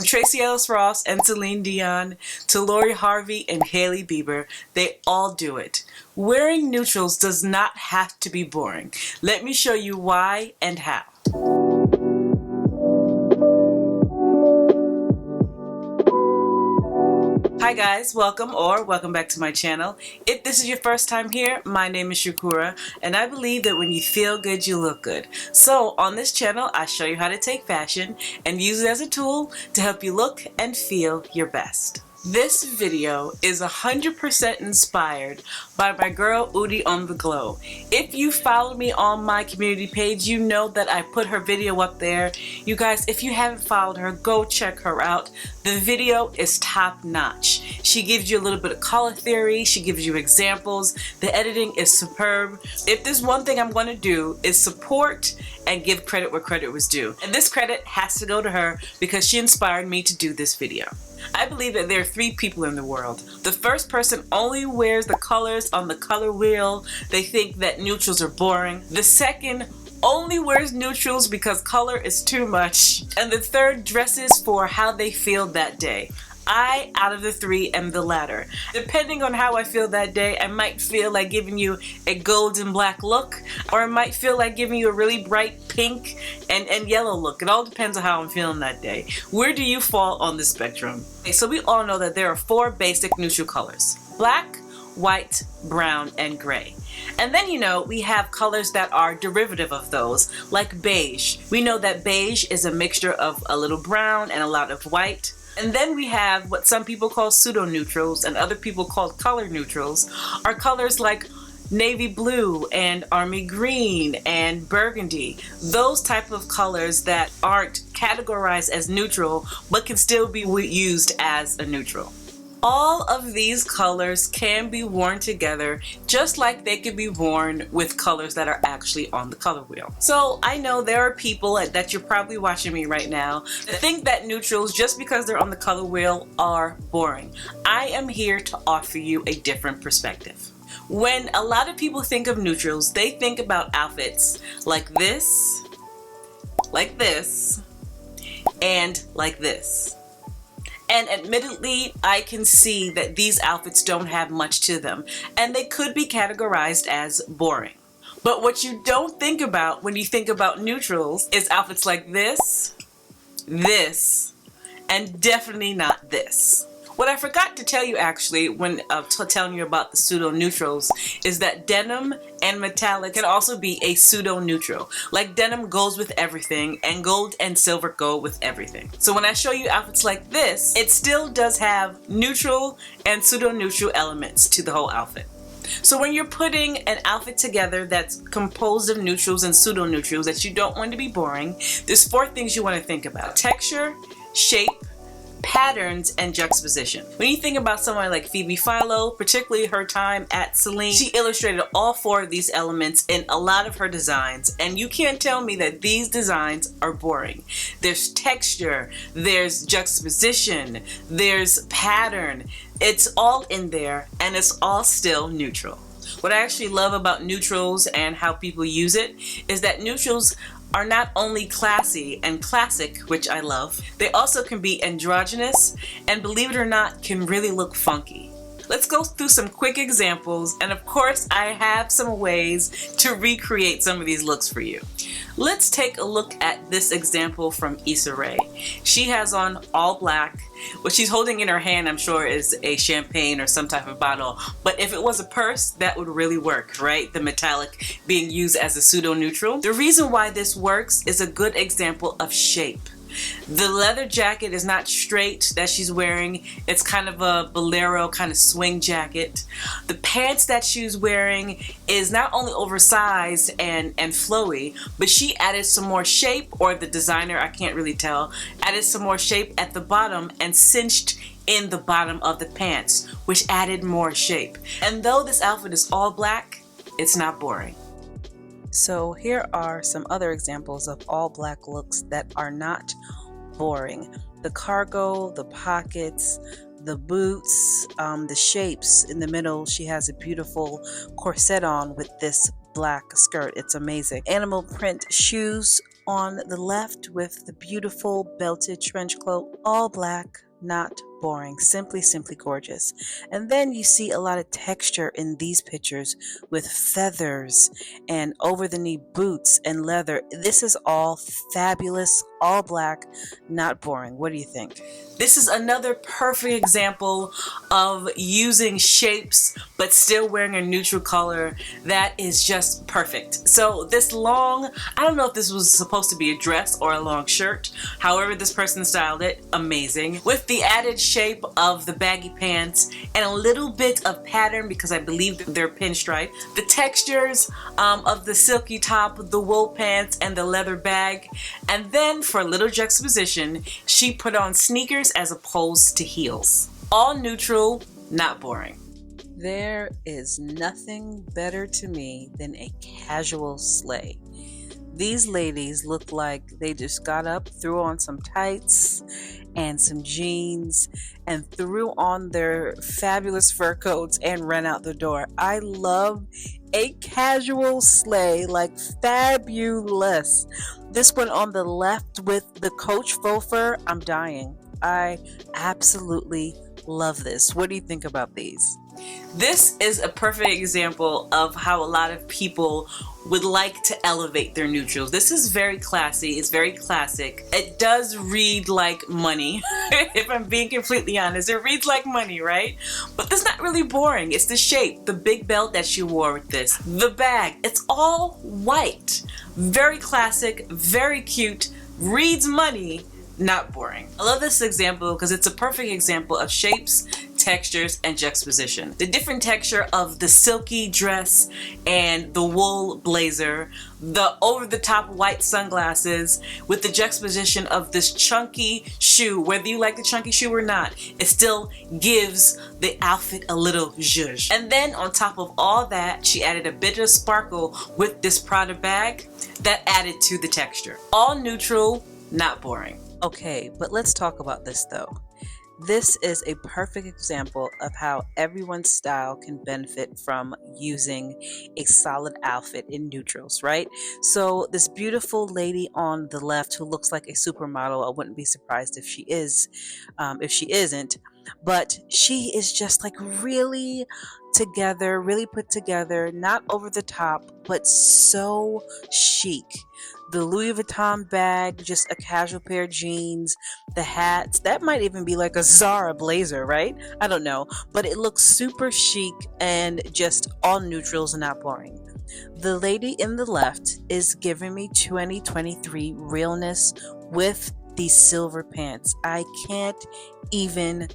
Tracee Ellis Ross and Celine Dion to Lori Harvey and Hailey Bieber, they all do it. Wearing neutrals does not have to be boring. Let me show you why and how. Hi guys, welcome back to my channel. If this is your first time here, my name is Kura, and I believe that when you feel good, you look good. So on this channel, I show you how to take fashion and use it as a tool to help you look and feel your best. This video is 100% inspired by my girl Udi on the Glow. If you follow me on my community page, you know that I put her video up there. You guys, if you haven't followed her, go check her out. The video is top notch. She gives you a little bit of color theory, she gives you examples, the editing is superb. If there's one thing I'm going to do is support and give credit where credit was due. And this credit has to go to her because she inspired me to do this video. I believe that there are three people in the world. The first person only wears the colors on the color wheel. They think that neutrals are boring. The second only wears neutrals because color is too much. And the third dresses for how they feel that day. I, out of the three, am the latter. Depending on how I feel that day, I might feel like giving you a gold and black look, or I might feel like giving you a really bright pink and yellow look. It all depends on how I'm feeling that day. Where do you fall on the spectrum? Okay, so we all know that there are four basic neutral colors: black, white, brown, and gray. And then, you know, we have colors that are derivative of those, like beige. We know that beige is a mixture of a little brown and a lot of white. And then we have what some people call pseudo-neutrals and other people call color neutrals, are colors like navy blue and army green and burgundy. Those type of colors that aren't categorized as neutral but can still be used as a neutral. All of these colors can be worn together just like they could be worn with colors that are actually on the color wheel. So I know there are people that you're probably watching me right now that think that neutrals, just because they're on the color wheel, are boring. I am here to offer you a different perspective. When a lot of people think of neutrals, they think about outfits like this, and like this. And admittedly, I can see that these outfits don't have much to them, and they could be categorized as boring. But what you don't think about when you think about neutrals is outfits like this, and definitely not this. What I forgot to tell you actually when telling you about the pseudo-neutrals is that denim and metallic can also be a pseudo-neutral. Like denim goes with everything and gold and silver go with everything. So when I show you outfits like this, it still does have neutral and pseudo-neutral elements to the whole outfit. So when you're putting an outfit together that's composed of neutrals and pseudo-neutrals that you don't want to be boring, there's four things you want to think about: texture, shape, patterns, and juxtaposition. When you think about someone like Phoebe Philo, particularly her time at Celine, she illustrated all four of these elements in a lot of her designs, and you can't tell me that these designs are boring. There's texture, there's juxtaposition, there's pattern. It's all in there, and it's all still neutral. What I actually love about neutrals and how people use it is that neutrals are not only classy and classic, which I love, they also can be androgynous and, believe it or not, can really look funky. Let's go through some quick examples, and of course I have some ways to recreate some of these looks for you. Let's take a look at this example from Issa Rae. She has on all black. What she's holding in her hand, I'm sure, is a champagne or some type of bottle, but if it was a purse, that would really work, right? The metallic being used as a pseudo-neutral. The reason why this works is a good example of shape. The leather jacket is not straight that she's wearing. It's kind of a bolero kind of swing jacket. The pants that she's wearing is not only oversized and flowy, but she added some more shape, or the designer, I can't really tell, added some more shape at the bottom and cinched in the bottom of the pants, which added more shape. And though this outfit is all black, it's not boring. So here are some other examples of all black looks that are not boring. The cargo, the pockets, the boots, the shapes in the middle. She has a beautiful corset on with this black skirt. It's amazing. Animal print shoes on the left with the beautiful belted trench coat, all black, not boring, simply gorgeous. And then you see a lot of texture in these pictures with feathers and over the knee boots and leather. This is all fabulous, all black, not boring. What do you think? This is another perfect example of using shapes but still wearing a neutral color that is just perfect. So this long, I don't know if this was supposed to be a dress or a long shirt, however this person styled it, amazing. With the added shape of the baggy pants and a little bit of pattern because I believe they're pinstripe. The textures of the silky top, the wool pants, and the leather bag. And then for a little juxtaposition, she put on sneakers as opposed to heels. All neutral, not boring. There is nothing better to me than a casual sleigh. These ladies look like they just got up, threw on some tights and some jeans and threw on their fabulous fur coats and ran out the door. I love a casual sleigh, like fabulous. This one on the left with the Coach faux fur, I'm dying. I absolutely love this. What do you think about these? This is a perfect example of how a lot of people would like to elevate their neutrals. This is very classy. It's very classic. It does read like money. If I'm being completely honest, it reads like money, right? But that's not really boring. It's the shape, the big belt that she wore with this, the bag. It's all white. Very classic, very cute, reads money, not boring. I love this example because it's a perfect example of shapes, textures, and juxtaposition. The different texture of the silky dress and the wool blazer, the over-the-top white sunglasses with the juxtaposition of this chunky shoe. Whether you like the chunky shoe or not, it still gives the outfit a little zhuzh. And then on top of all that, she added a bit of sparkle with this Prada bag that added to the texture. All neutral, not boring. Okay, but let's talk about this though. This is a perfect example of how everyone's style can benefit from using a solid outfit in neutrals, right? So this beautiful lady on the left who looks like a supermodel, I wouldn't be surprised if she is, if she isn't, but she is just like really together, really put together, not over the top, but so chic. The Louis Vuitton bag, just a casual pair of jeans, the hats, that might even be like a Zara blazer, right? I don't know, but it looks super chic and just all neutrals and not boring. The lady in the left is giving me 2023 realness with these silver pants. I can't even,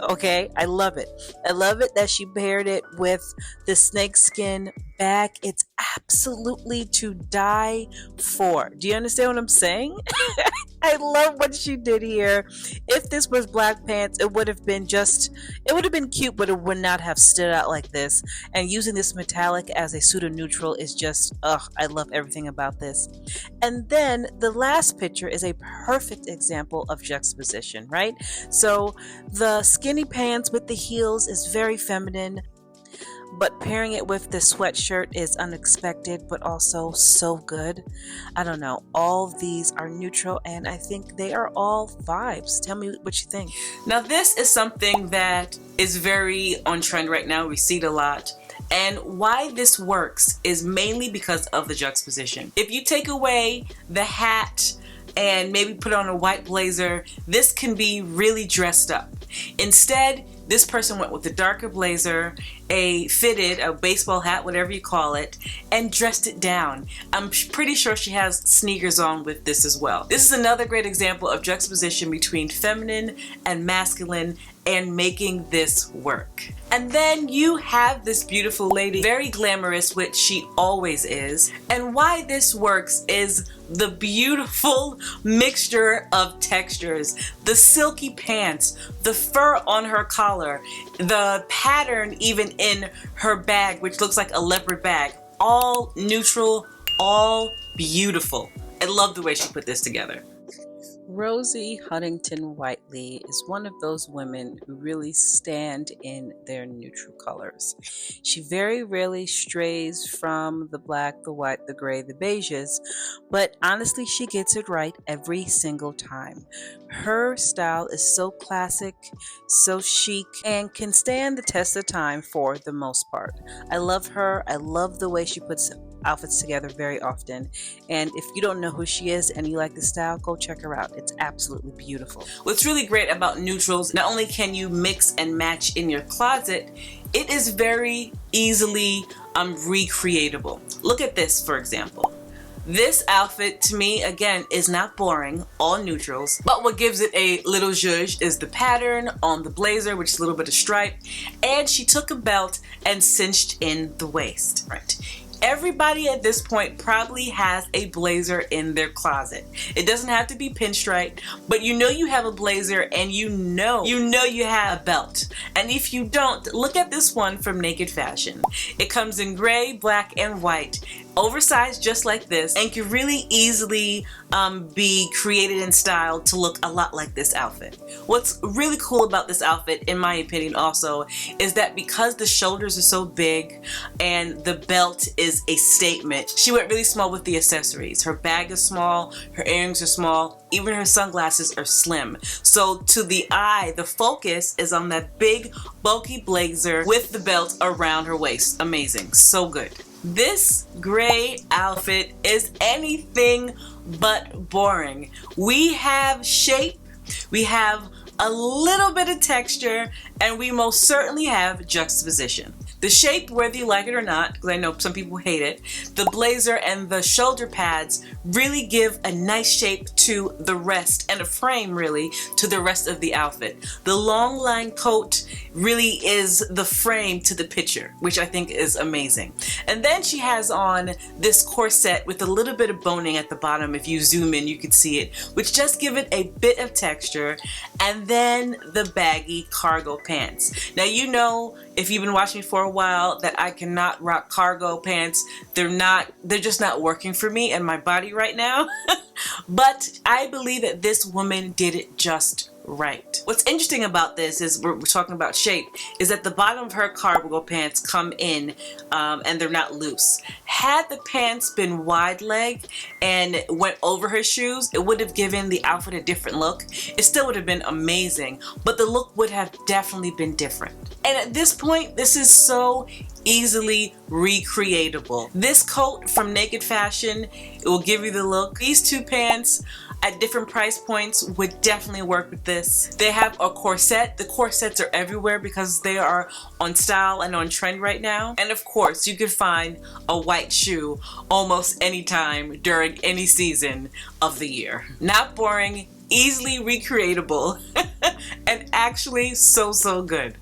okay? I love it. I love it that she paired it with the snakeskin bag. It's absolutely to die for. Do you understand what I'm saying? I love what she did here. If this was black pants, it would have been cute, but it would not have stood out like this. And using this metallic as a pseudo-neutral is just, I love everything about this. And then the last picture is a perfect example of juxtaposition, right? So the skinny pants with the heels is very feminine, but pairing it with the sweatshirt is unexpected, but also so good. I don't know. All of these are neutral, and I think they are all vibes. Tell me what you think. Now, this is something that is very on trend right now. We see it a lot. And why this works is mainly because of the juxtaposition. If you take away the hat and maybe put on a white blazer, this can be really dressed up. Instead, this person went with a darker blazer, a baseball hat, whatever you call it, and dressed it down. I'm pretty sure she has sneakers on with this as well. This is another great example of juxtaposition between feminine and masculine and making this work. And then you have this beautiful lady, very glamorous, which she always is. And why this works is the beautiful mixture of textures, the silky pants, the fur on her collar, the pattern even in her bag, which looks like a leopard bag. All neutral, all beautiful. I love the way she put this together. Rosie Huntington Whiteley is one of those women who really stand in their neutral colors. She very rarely strays from the black, the white, the gray, the beiges, but honestly, she gets it right every single time. Her style is so classic, so chic, and can stand the test of time for the most part. I love her. I love the way she puts outfits together very often, and if you don't know who she is and you like the style, go check her out. It's absolutely beautiful. What's really great about neutrals, not only can you mix and match in your closet, it is very easily recreatable. Look at this, for example. This outfit, to me, again, is not boring, all neutrals, but what gives it a little zhuzh is the pattern on the blazer, which is a little bit of stripe, and she took a belt and cinched in the waist. Right. Everybody at this point probably has a blazer in their closet. It doesn't have to be pinstripe, but you know you have a blazer, and you know you have a belt. And if you don't, look at this one from Naked Fashion. It comes in gray, black, and white, oversized just like this, and can really easily be created and styled to look a lot like this outfit. What's really cool about this outfit, in my opinion also, is that because the shoulders are so big and the belt is a statement, she went really small with the accessories. Her bag is small, her earrings are small, even her sunglasses are slim. So to the eye, the focus is on that big bulky blazer with the belt around her waist. Amazing, so good. This gray outfit is anything but boring. We have shape, we have a little bit of texture, and we most certainly have juxtaposition. The shape, whether you like it or not, because I know some people hate it, the blazer and the shoulder pads really give a nice shape to the rest, and a frame really to the rest of the outfit. The long line coat really is the frame to the picture, which I think is amazing. And then she has on this corset with a little bit of boning at the bottom. If you zoom in, you can see it, which just give it a bit of texture. And then the baggy cargo pants. Now, you know, if you've been watching me for a while, that I cannot rock cargo pants. They're just not working for me and my body right now. But I believe that this woman did it just right. What's interesting about this is, we're talking about shape, is that the bottom of her cargo pants come in and they're not loose. Had the pants been wide leg and went over her shoes, it would have given the outfit a different look. It still would have been amazing, but the look would have definitely been different. And at this point, this is so easily recreatable. This coat from Naked Fashion, it will give you the look. These two pants at different price points would definitely work with this. They have a corset. The corsets are everywhere because they are on style and on trend right now. And of course, you could find a white shoe almost any time during any season of the year. Not boring, easily recreatable, and actually so good.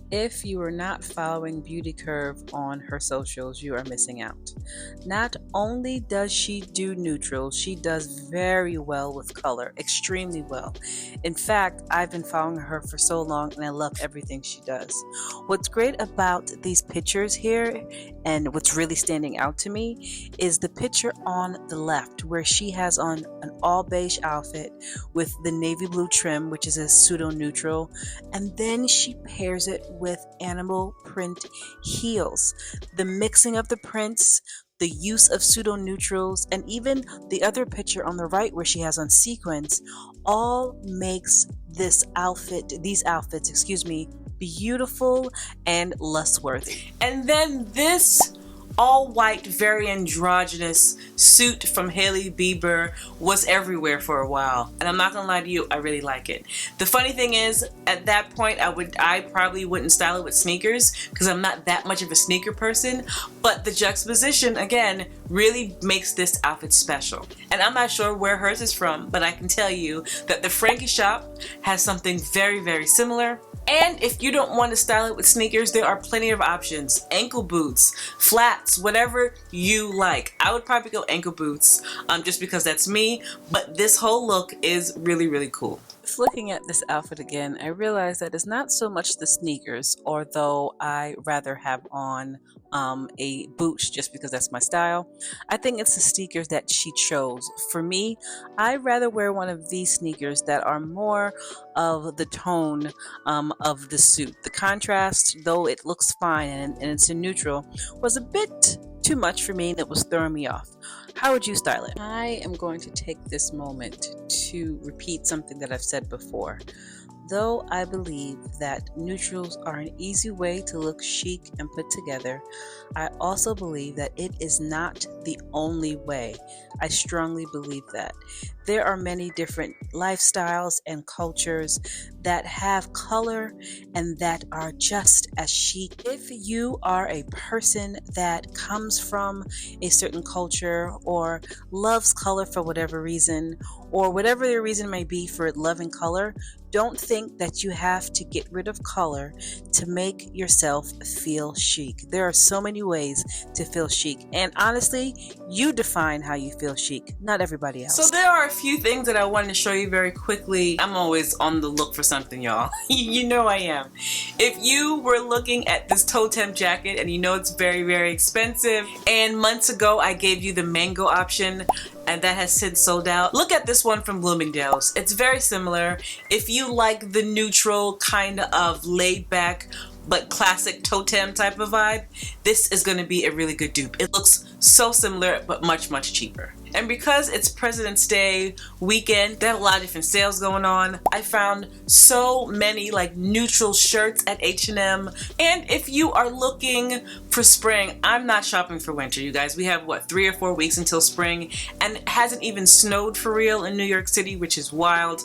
If you are not following Beauty Curve on her socials, you are missing out. Not only does she do neutrals, she does very well with color, extremely well. In fact, I've been following her for so long and I love everything she does. What's great about these pictures here, and what's really standing out to me, is the picture on the left where she has on an all beige outfit with the navy blue trim, which is a pseudo neutral, and then she pairs it with animal print heels. The mixing of the prints, the use of pseudo neutrals, and even the other picture on the right where she has on sequins, all makes these outfits, beautiful and lust-worthy. And then this all white, very androgynous suit from Hailey Bieber was everywhere for a while, and I'm not gonna lie to you, I really like it. The funny thing is, at that point, I probably wouldn't style it with sneakers because I'm not that much of a sneaker person, but the juxtaposition, again, really makes this outfit special. And I'm not sure where hers is from, but I can tell you that the Frankie shop has something very similar. And if you don't want to style it with sneakers, there are plenty of options. Ankle boots, flats, whatever you like. I would probably go ankle boots just because that's me, but this whole look is really cool. Just looking at this outfit again, I realized that it's not so much the sneakers, although I rather have on a boots just because that's my style. I think it's the sneakers that she chose. For me, I'd rather wear one of these sneakers that are more of the tone of the suit. The contrast, though it looks fine and it's in neutral, was a bit too much for me and it was throwing me off. How would you style it? I am going to take this moment to repeat something that I've said before. Though I believe that neutrals are an easy way to look chic and put together, I also believe that it is not the only way. I strongly believe that. There are many different lifestyles and cultures that have color and that are just as chic. If you are a person that comes from a certain culture or loves color for whatever reason, or whatever the reason may be for loving color, don't think that you have to get rid of color to make yourself feel chic. There are so many ways to feel chic, and honestly, you define how you feel chic, not everybody else. So there are a few things that I wanted to show you very quickly. I'm always on the look for something, y'all. You know I am. If you were looking at this totem jacket and you know it's very, very expensive, and months ago I gave you the mango option, and that has since sold out. Look at this one from Bloomingdale's. It's very similar. If you like the neutral kind of laid back but classic totem type of vibe, this is gonna be a really good dupe. It looks so similar but much, much cheaper. And because it's President's Day weekend, there are a lot of different sales going on. I found so many like neutral shirts at H&M. And if you are looking for spring, I'm not shopping for winter, you guys. We have what, 3 or 4 weeks until spring, and it hasn't even snowed for real in New York City, which is wild.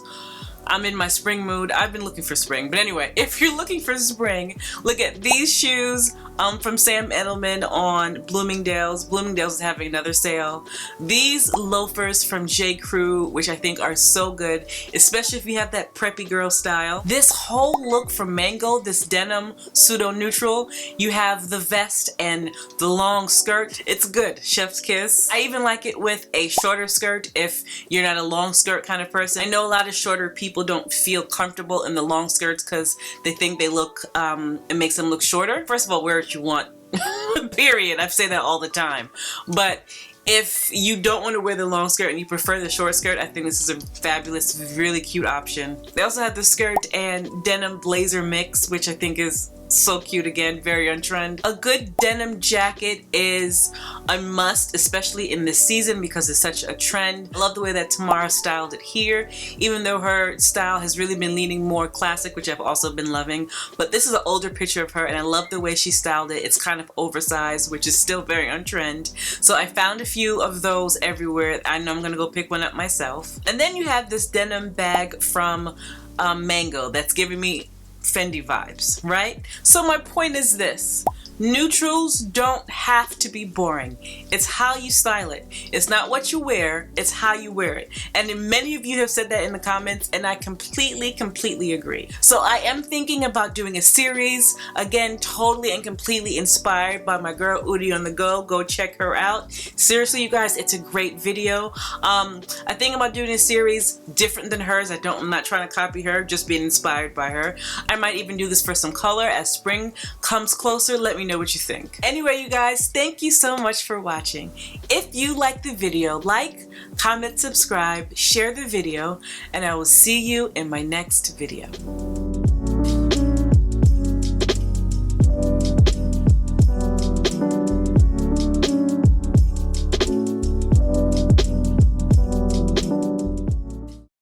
I'm in my spring mood. I've been looking for spring. But anyway, if you're looking for spring, look at these shoes from Sam Edelman on Bloomingdale's. Bloomingdale's is having another sale. These loafers from J. Crew, which I think are so good, especially if you have that preppy girl style. This whole look from Mango, this denim pseudo-neutral, you have the vest and the long skirt. It's good. Chef's kiss. I even like it with a shorter skirt if you're not a long skirt kind of person. I know a lot of shorter people don't feel comfortable in the long skirts because they think they look, it makes them look shorter. First of all, wear what you want, period. I say that all the time. But if you don't want to wear the long skirt and you prefer the short skirt, I think this is a fabulous, really cute option. They also have the skirt and denim blazer mix, which I think is so cute again, very on trend. A good denim jacket is a must, especially in this season because it's such a trend. I love the way that Tamara styled it here, even though her style has really been leaning more classic, which I've also been loving. But this is an older picture of her and I love the way she styled it. It's kind of oversized, which is still very on trend. So I found a few of those everywhere. I know I'm gonna go pick one up myself. And then you have this denim bag from Mango that's giving me Fendi vibes, right? So my point is this: neutrals don't have to be boring. It's how you style it. It's not what you wear, it's how you wear it. And many of you have said that in the comments, and I completely agree. So I am thinking about doing a series, again, totally and completely inspired by my girl Udi on the Go. Go check her out. Seriously, you guys, it's a great video. I think about doing a series different than hers. I'm not trying to copy her, just being inspired by her. I might even do this for some color as spring comes closer. Let me know what you think. Anyway, you guys, thank you so much for watching. If you like the video, like, comment, subscribe, share the video, and I will see you in my next video.